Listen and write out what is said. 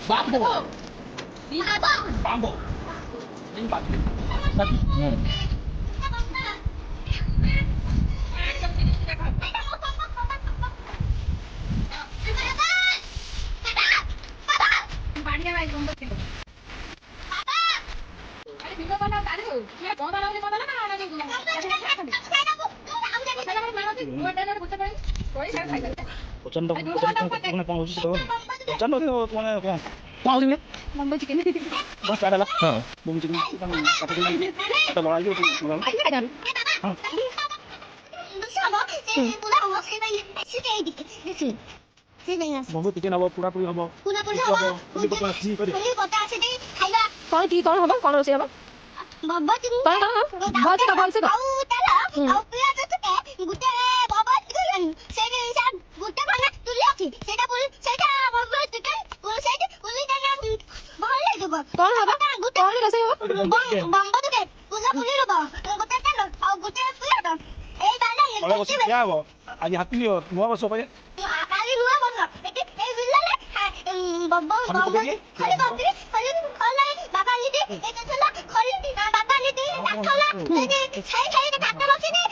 Mambo. Mambo. Ini Pak. Tadi. Bercanda kena kong usus itu. Bercanda itu mana kong? Kong sini. Mambo chicken. Bos ada lah. Bung chicken kita kata lagi. Kita bawa lagi tu. Mambo chicken apa pura puri apa? Ini betul sih kau. Kau ni kau apa? Kau rosi apa? बाबा जी Kau बहुत का बहुत से का. आओ ताला आओ पिया तो के गुटे बाबा जी सेने इंसान गुटे बना तुलियाती सेटा बोल सेटा बाबा जी के बोल सेटा बोली ना बोल ले दो Kau apa? गुटे Kau ni rosi apa? बाबा जी के बोला बोली रो बा गुटे ताला आओ गुटे पिया तो ए ताला ये Kalau kau siapa apa? Ani hati ni, mau apa soalnya? खाली हुआ बोला ए विला ले बाबा बाबा खाली बाबा खाली बाबा ली दे ए चला खाली बाबा ली दे डाक्टर ला साई साई के डाक्टर बसिनी